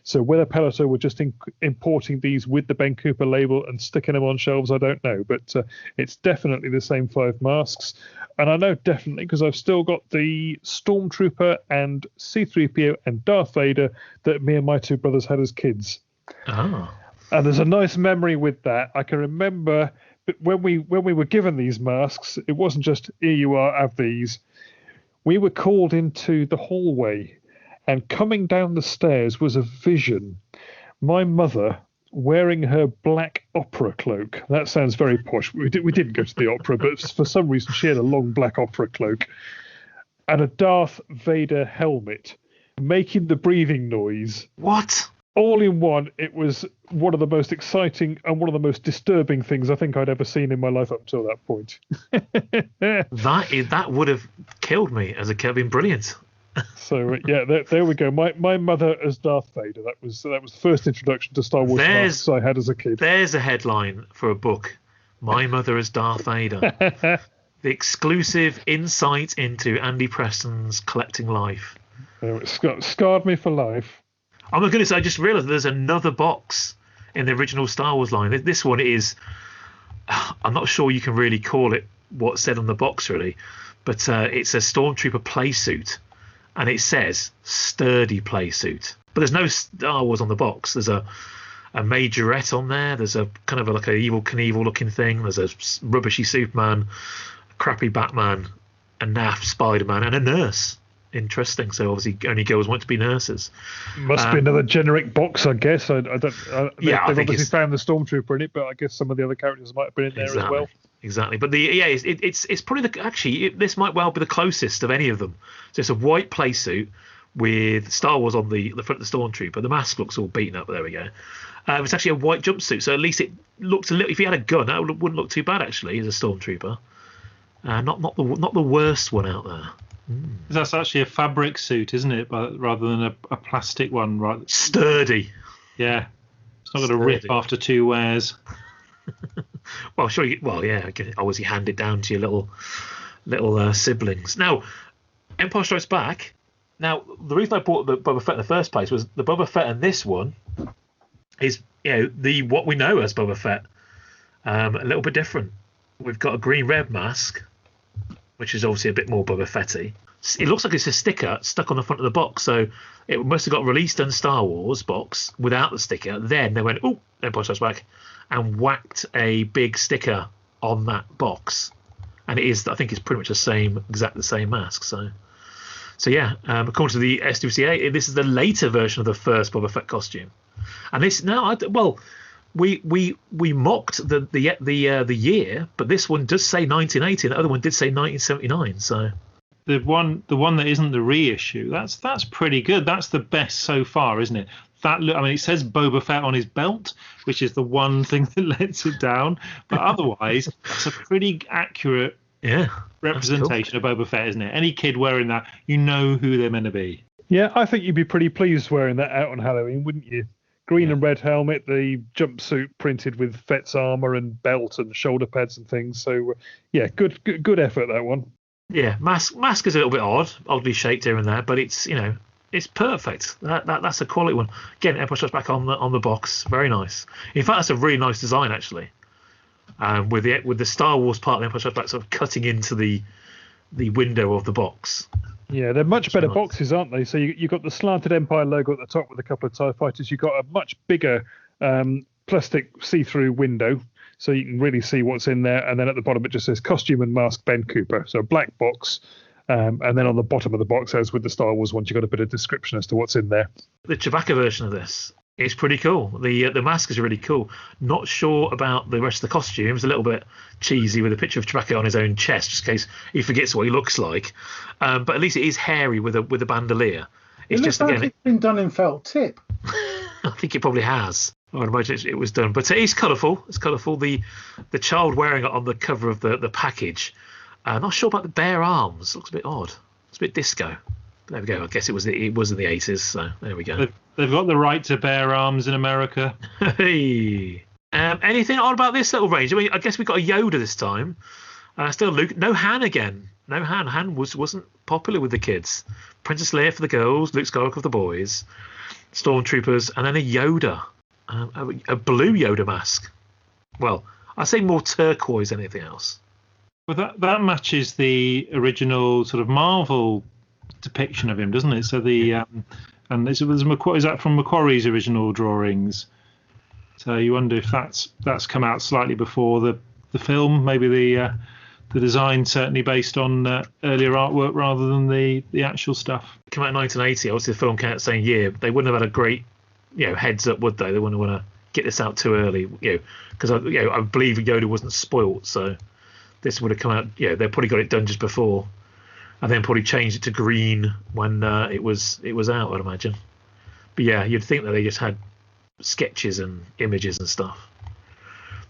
So whether Pelleto were just importing these with the Ben Cooper label and sticking them on shelves, I don't know. But it's definitely the same 5 masks. And I know definitely because I've still got the Stormtrooper and C-3PO and Darth Vader that me and my 2 brothers had as kids. Oh. And there's a nice memory with that. I can remember when we were given these masks, it wasn't just, here you are, have these. We were called into the hallway, and coming down the stairs was a vision. My mother wearing her black opera cloak. That sounds very posh. We didn't go to the opera, but for some reason she had a long black opera cloak and a Darth Vader helmet, making the breathing noise. What? All in one. It was one of the most exciting and one of the most disturbing things I think I'd ever seen in my life up until that point. That would have killed me as a kid. Been brilliant. So yeah, there we go. My mother as Darth Vader. That was the first introduction to Star Wars masks I had as a kid. There's a headline for a book. My mother as Darth Vader. The exclusive insight into Andy Preston's collecting life. It's scarred me for life. Oh my goodness, I just realised there's another box in the original Star Wars line. This one is, I'm not sure you can really call it what's said on the box really, but it's a Stormtrooper playsuit, and it says sturdy playsuit. But there's no Star Wars on the box. There's a majorette on there. There's a kind of like a Evel Knievel looking thing. There's a rubbishy Superman, a crappy Batman, a naff Spider-Man, and a nurse. Interesting. So obviously only girls want to be nurses. Must be another generic box, I guess. I don't. They've obviously found the Stormtrooper in it, but I guess some of the other characters might have been in there as well. Exactly. But it's probably this might well be the closest of any of them. So it's a white playsuit with Star Wars on the front of the Stormtrooper. The mask looks all beaten up. There we go. It's actually a white jumpsuit, so at least it looks a little. If he had a gun, that wouldn't look too bad actually as a Stormtrooper. Not the worst one out there. That's actually a fabric suit, isn't it? But rather than a plastic one, right? Sturdy. Yeah, it's not going to rip after 2 wears. Well, sure. Yeah. Obviously, hand it down to your little siblings. Now, Empire Strikes Back. Now, the reason I bought the Boba Fett in the first place was the Boba Fett in this one is the what we know as Boba Fett. A little bit different. We've got a green red mask, which is obviously a bit more Boba Fett-y. It looks like it's a sticker stuck on the front of the box, so it must have got released in Star Wars box without the sticker. Then they went, oh, Empire Strikes Back, and whacked a big sticker on that box. And I think it's pretty much the same mask. So yeah, according to the SWCA, this is the later version of the first Boba Fett costume. And this we mocked the year, but this one does say 1980, and the other one did say 1979. So the one that isn't the reissue, that's pretty good. That's the best so far, isn't it? It says Boba Fett on his belt, which is the one thing that lets it down. But otherwise, that's a pretty accurate representation of Boba Fett, isn't it? Any kid wearing that, you know who they're meant to be. Yeah, I think you'd be pretty pleased wearing that out on Halloween, wouldn't you? Green and red helmet, the jumpsuit printed with Fett's armor and belt and shoulder pads and things. So yeah, good effort, that one. Yeah, mask is a little bit oddly shaped here and there, but it's it's perfect. That's a quality one. Again, Empire Strikes Back on the box, very nice. In fact, that's a really nice design actually. With the Star Wars part of the Empire Strikes Back sort of cutting into the window of the box. Yeah, they're much better boxes, aren't they? So you've got the slanted Empire logo at the top with a couple of TIE fighters. You've got a much bigger plastic see-through window, so you can really see what's in there. And then at the bottom, it just says costume and mask Ben Cooper. So a black box. And then on the bottom of the box, as with the Star Wars ones, you've got a bit of description as to what's in there. The Chewbacca version of this is pretty cool. The mask is really cool. Not sure about the rest of the costume. It's a little bit cheesy with a picture of Chewbacca on his own chest, just in case he forgets what he looks like. But at least it is hairy with a bandolier. It looks like it's been done in felt tip. I think it probably has. I would imagine it was done. But it is colourful. It's colourful. The child wearing it on the cover of the package. Not sure about the bare arms. Looks a bit odd. It's a bit disco. There we go. I guess it was in the 80s. So there we go. They've got the right to bear arms in America. Hey. Anything odd about this little range? I mean, I guess we got a Yoda this time. Still Luke. No Han again. No Han. Han wasn't popular with the kids. Princess Leia for the girls, Luke Skywalker for the boys, Stormtroopers, and then a Yoda. A blue Yoda mask. Well, I say more turquoise than anything else. Well, that matches the original sort of Marvel depiction of him, doesn't it? So and is that from Macquarie's original drawings? So you wonder if that's come out slightly before the film. Maybe the design certainly based on earlier artwork rather than the actual stuff. It came out in 1980. Obviously, the film came out the same year. They wouldn't have had a great, heads up, would they? They wouldn't want to get this out too early, because I believe Yoda wasn't spoilt, so this would have come out. They probably got it done just before, and then probably changed it to green when it was out, I'd imagine. But yeah, you'd think that they just had sketches and images and stuff,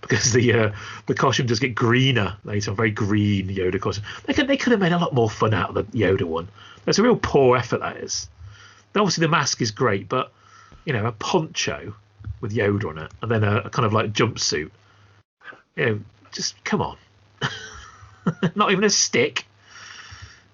because the costume does get greener later on. Very green Yoda costume. They could have made a lot more fun out of the Yoda one. That's a real poor effort, that is. Obviously the mask is great, but a poncho with Yoda on it, and then a kind of like jumpsuit. Just come on. Not even a stick.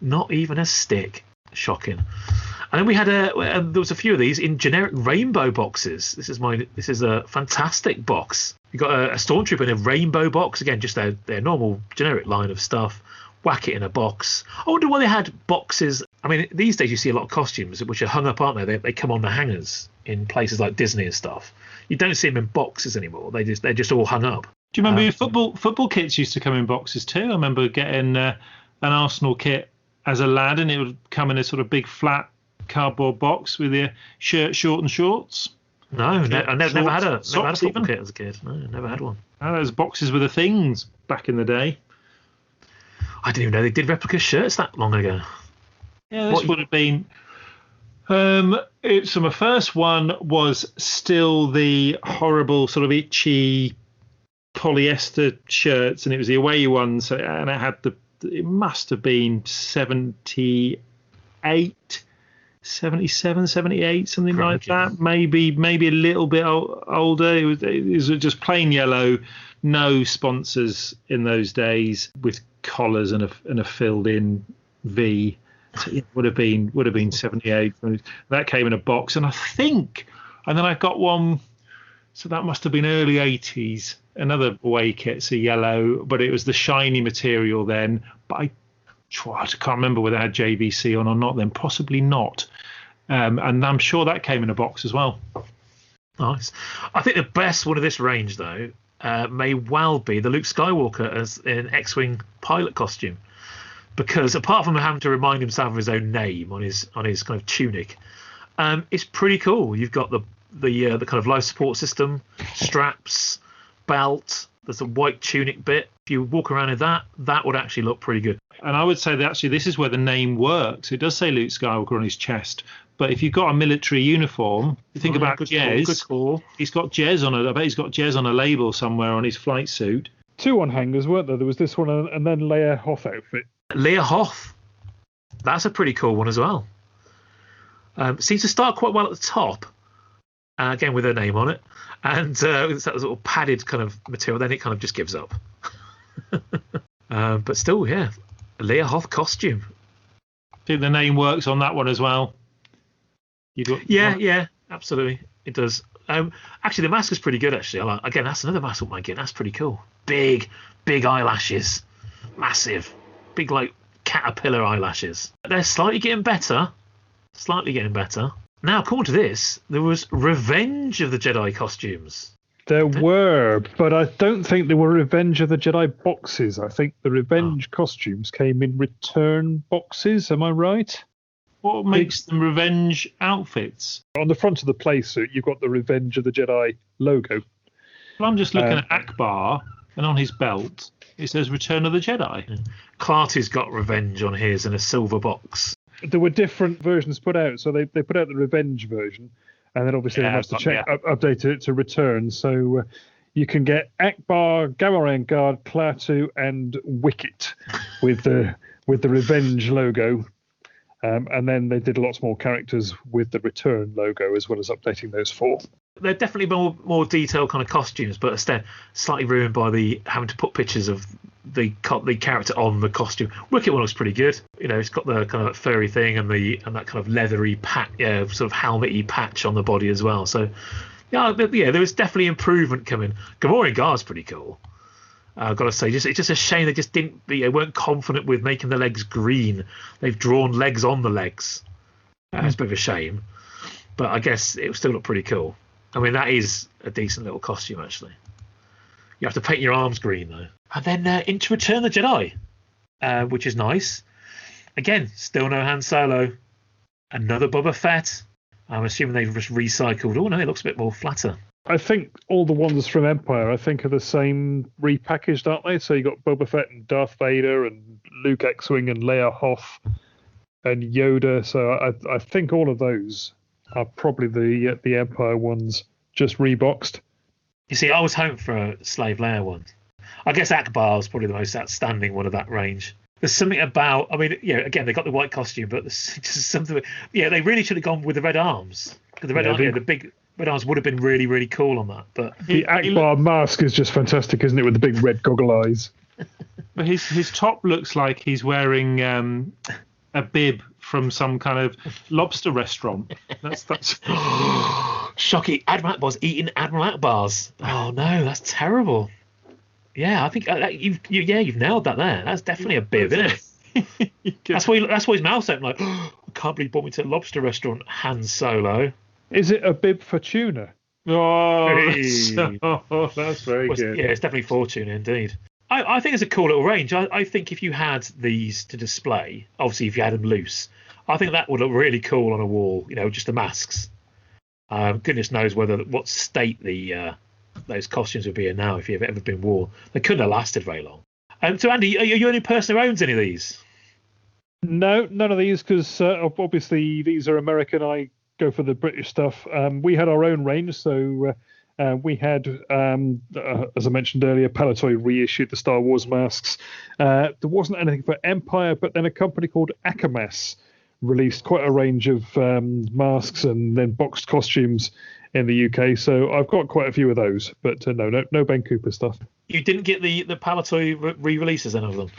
Not even a stick. Shocking. And then we had there was a few of these in generic rainbow boxes. This is a fantastic box. You got a Stormtrooper in a rainbow box, again, just their normal generic line of stuff. Whack it in a box. I wonder why they had boxes. I mean, these days you see a lot of costumes which are hung up, aren't they? They come on the hangers in places like Disney and stuff. You don't see them in boxes anymore. They're just all hung up. Do you remember your football kits used to come in boxes too? I remember getting an Arsenal kit as a lad, and it would come in a sort of big flat cardboard box with your shirt, short and shorts. No, I never had a football kit as a kid. No, never had one. Oh, those boxes were the things back in the day. I didn't even know they did replica shirts that long ago. Yeah, this would have been. So my first one was still the horrible sort of itchy polyester shirts, and it was the away ones, and it had it must have been 78, 77, 78, something like that. Maybe a little bit older. It was just plain yellow, no sponsors in those days, with collars and a filled in V. So it would have been 78. That came in a box, and then I got one. So that must have been early 80s. Another away kit, so yellow, but it was the shiny material then. But I can't remember whether it had JVC on or not then. Possibly not. And I'm sure that came in a box as well. Nice. I think the best one of this range, though, may well be the Luke Skywalker as an X-Wing pilot costume. Because apart from having to remind himself of his own name on his kind of tunic, it's pretty cool. You've got the kind of life support system, straps, belt. There's a white tunic bit. If you walk around in that would actually look pretty good. And I would say that actually this is where the name works. It does say Luke Skywalker on his chest, but if you've got a military uniform, you think about Jez. Good call. He's got Jez on it. I bet he's got Jez on a label somewhere on his flight suit. 2 on hangers, weren't there? There was this one and then Leia Hoth outfit. Leia Hoth. That's a pretty cool one as well. Seems to start quite well at the top. Again, with her name on it. And it's that little padded kind of material. Then it kind of just gives up. But still, yeah. Leia Hoth costume. I think the name works on that one as well. Yeah, absolutely. It does. Actually, the mask is pretty good, actually. Again, that's another mask I might get. That's pretty cool. Big eyelashes. Massive. Big, like, caterpillar eyelashes. They're slightly getting better. Now, according to this, there was Revenge of the Jedi costumes. There were, but I don't think there were Revenge of the Jedi boxes. I think the Revenge costumes came in return boxes. Am I right? What makes them Revenge outfits? On the front of the playsuit, you've got the Revenge of the Jedi logo. Well, I'm just looking at Ackbar, and on his belt, it says Return of the Jedi. Clarty's got Revenge on his in a silver box. There were different versions put out. So they put out the Revenge version, and then obviously they must have updated it to Return. So you can get Ackbar, Gamorrean Guard, Klaatu, and Wicket with the Revenge logo. And then they did lots more characters with the Return logo, as well as updating those 4. they're definitely more detailed kind of costumes, but instead slightly ruined by the having to put pictures of the character on the costume. Wicket one looks pretty good. You know, it's got the kind of furry thing and that kind of leathery sort of helmety patch on the body as well. So yeah, there is definitely improvement coming. Gamorrean Guard's pretty cool. I've got to say, it's just a shame they just weren't confident with making the legs green. They've drawn legs on the legs. It's a bit of a shame, but I guess it will still look pretty cool. I mean, that is a decent little costume, actually. You have to paint your arms green, though. And then into Return of the Jedi, which is nice. Again, still no Han Solo. Another Boba Fett. I'm assuming they've just recycled. Oh, no, it looks a bit more flatter. I think all the ones from Empire, I think, are the same repackaged, aren't they? So you got Boba Fett and Darth Vader and Luke X-Wing and Leia Hoth and Yoda. So I think all of those are probably the Empire ones, just reboxed. You see, I was hoping for a Slave Leia one. I guess Ackbar is probably the most outstanding one of that range. There's something about, I mean, again, they got the white costume, but there's just something. Yeah, they really should have gone with the red arms, because the big red arms would have been really, really cool on that. But the Ackbar mask is just fantastic, isn't it, with the big red goggle eyes? But his top looks like he's wearing a bib from some kind of lobster restaurant. That's shocking. Admiral Ackbar's eating Admiral Ackbars. Oh no, that's terrible. Yeah, I think you've nailed that there. That's definitely a bib, isn't it? That's why his mouth's open like, I can't believe you brought me to a lobster restaurant, Han Solo. Is it a bib for tuna? Oh, that's very good. Yeah, it's definitely for tuna indeed. I think it's a cool little range. I think if you had these to display, obviously if you had them loose, I think that would look really cool on a wall, just the masks. Goodness knows what state those costumes would be in now if you've ever been worn. They couldn't have lasted very long. So Andy, are you the only person who owns any of these? No, none of these, because obviously these are American. I go for the British stuff. We had our own range, so we had, as I mentioned earlier, Palatoy reissued the Star Wars masks. There wasn't anything for Empire, but then a company called Ackbar released quite a range of masks and then boxed costumes in the UK. So I've got quite a few of those, but no Ben Cooper stuff. You didn't get the Palatoy re-releases then of them?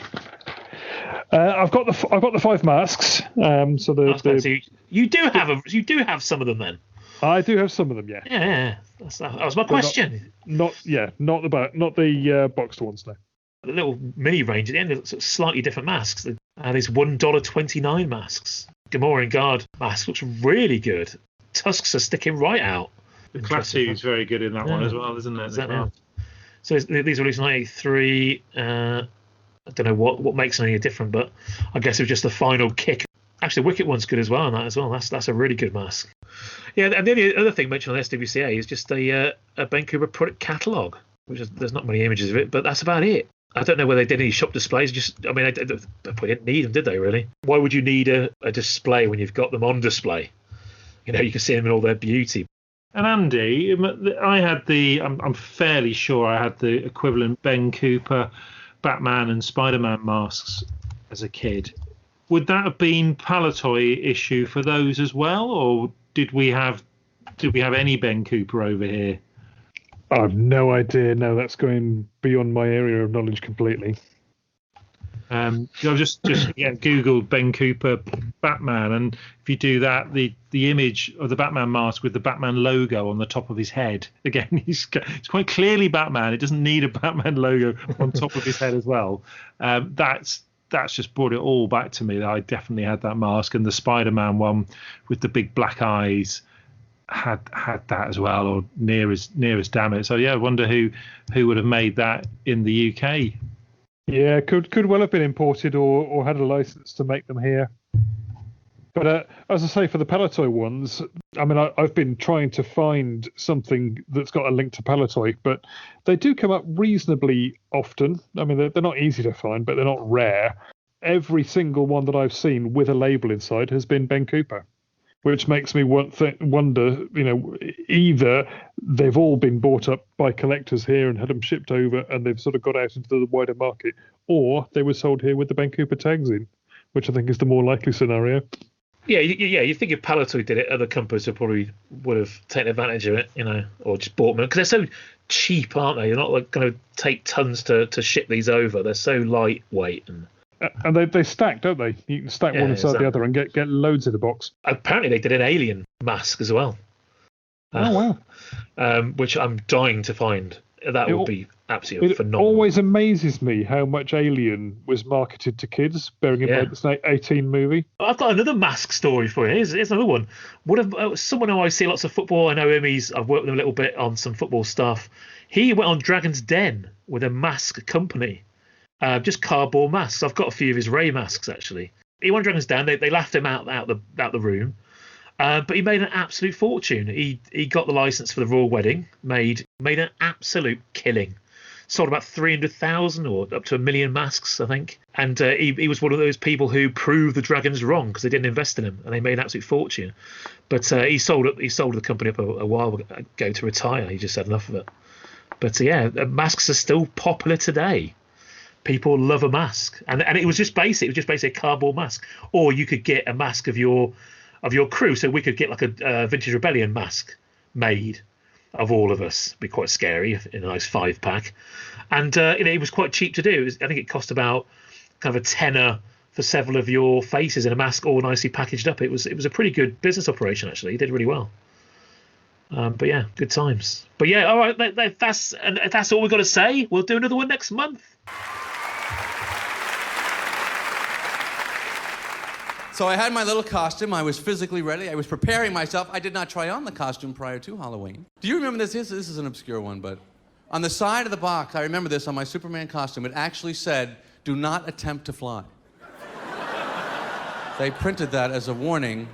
I've got the 5 masks. So you do have some of them then. I do have some of them, yeah. Yeah, that was my question. Not the boxed ones, no. The little mini range at the end of slightly different masks. These $1.29 masks. Gamorrean Guard mask looks really good. Tusks are sticking right out. The Klaatu is very good in that one as well, isn't it? So these were released in 1983. I don't know what makes them any different, but I guess it was just the final kick. Actually, the Wicket one's good as well on that as well. That's a really good mask. Yeah, and the only other thing mentioned on SWCA is just a Ben Cooper product catalogue, there's not many images of it, but that's about it. I don't know whether they did any shop displays. They probably didn't need them, did they, really? Why would you need a display when you've got them on display? You can see them in all their beauty. And Andy, I'm fairly sure I had the equivalent Ben Cooper Batman and Spider-Man masks as a kid. Would that have been Palatoy issue for those as well, or did we have any Ben Cooper over here? I have no idea. No, that's going beyond my area of knowledge completely. I've just googled Ben Cooper Batman, and if you do that, the image of the Batman mask with the Batman logo on the top of his head, again, he's quite clearly Batman. It doesn't need a Batman logo on top of his head as well. That's just brought it all back to me that I definitely had that mask, and the Spider-Man one with the big black eyes had that as well, or near as damn it. So yeah, I wonder who would have made that in the UK. Yeah, could well have been imported or had a license to make them here. But as I say, for the Palatoy ones, I mean, I've been trying to find something that's got a link to Palatoy, but they do come up reasonably often. I mean, they're not easy to find, but they're not rare. Every single one that I've seen with a label inside has been Ben Cooper, which makes me wonder, either they've all been bought up by collectors here and had them shipped over and they've sort of got out into the wider market, or they were sold here with the Ben Cooper tags in, which I think is the more likely scenario. Yeah, you think if Palatine did it, other companies would have taken advantage of it, or just bought them, because they're so cheap, aren't they? You're not like going to take tons to ship these over. They're so lightweight and they stack, don't they? You can stack one inside the other and get loads in the box. Apparently, they did an alien mask as well. Oh wow! Which I'm dying to find. That would be absolutely phenomenal. It always amazes me how much Alien was marketed to kids, bearing in mind it's an 18 movie. I've got another mask story for you. Here's another one. Someone who I see lots of football, I know him, I've worked with him a little bit on some football stuff. He went on Dragon's Den with a mask company, just cardboard masks. I've got a few of his Ray masks, actually. He went on Dragon's Den. They laughed him out the room. But he made an absolute fortune. He got the license for the royal wedding, made an absolute killing. Sold about 300,000 or up to 1 million masks, I think. And he was one of those people who proved the dragons wrong because they didn't invest in them, and they made an absolute fortune. But he sold the company up a while ago to retire. He just had enough of it. But masks are still popular today. People love a mask, and it was just basic. It was just basically a cardboard mask, or you could get a mask of your crew. So we could get like a Vintage Rebellion mask made of all of us. It'd be quite scary in a nice 5-pack. And it was quite cheap to do. I think it cost about kind of a tenner for several of your faces in a mask, all nicely packaged up. It was a pretty good business operation, actually. It did really well. But yeah, good times. But yeah, all right, that's all we've got to say. We'll do another one next month. So I had my little costume. I was physically ready. I was preparing myself. I did not try on the costume prior to Halloween. Do you remember this? This is an obscure one, but on the side of the box, I remember this on my Superman costume. It actually said, "Do not attempt to fly." They printed that as a warning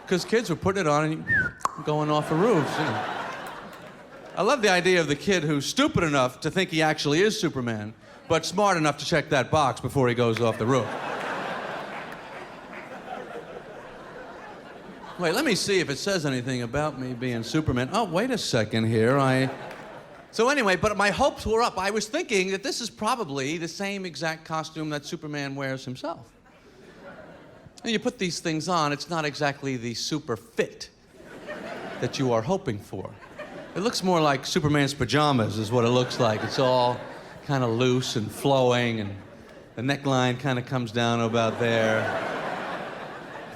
because kids were putting it on and going off the roofs. I love the idea of the kid who's stupid enough to think he actually is Superman, but smart enough to check that box before he goes off the roof. Wait, let me see if it says anything about me being Superman. Oh, wait a second here. So anyway, but my hopes were up. I was thinking that this is probably the same exact costume that Superman wears himself. And you put these things on, it's not exactly the super fit that you are hoping for. It looks more like Superman's pajamas is what it looks like. It's all kind of loose and flowing, and the neckline kind of comes down about there.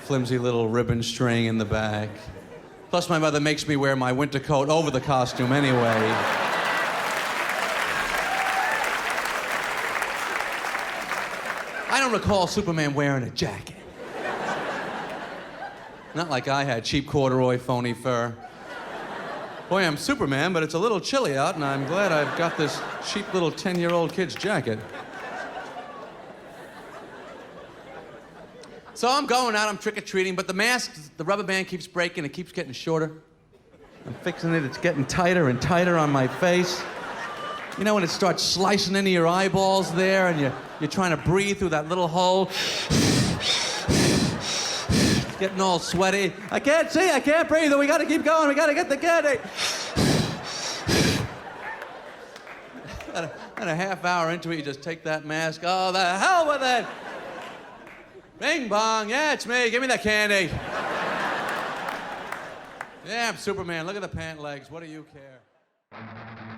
Flimsy little ribbon string in the back. Plus, my mother makes me wear my winter coat over the costume anyway. I don't recall Superman wearing a jacket. Not like I had cheap corduroy, phony fur. Boy, I'm Superman, but it's a little chilly out, and I'm glad I've got this cheap little 10-year-old kid's jacket. So I'm going out, I'm trick-or-treating, but the mask, the rubber band keeps breaking, it keeps getting shorter. I'm fixing it, it's getting tighter and tighter on my face. You know when it starts slicing into your eyeballs there and you're trying to breathe through that little hole? Getting all sweaty. I can't see, I can't breathe, we gotta keep going, we gotta get the candy. And a half hour into it, you just take that mask, oh, the hell with it! Bing bong, yeah, it's me, give me that candy. Yeah, I'm Superman, look at the pant legs, what do you care?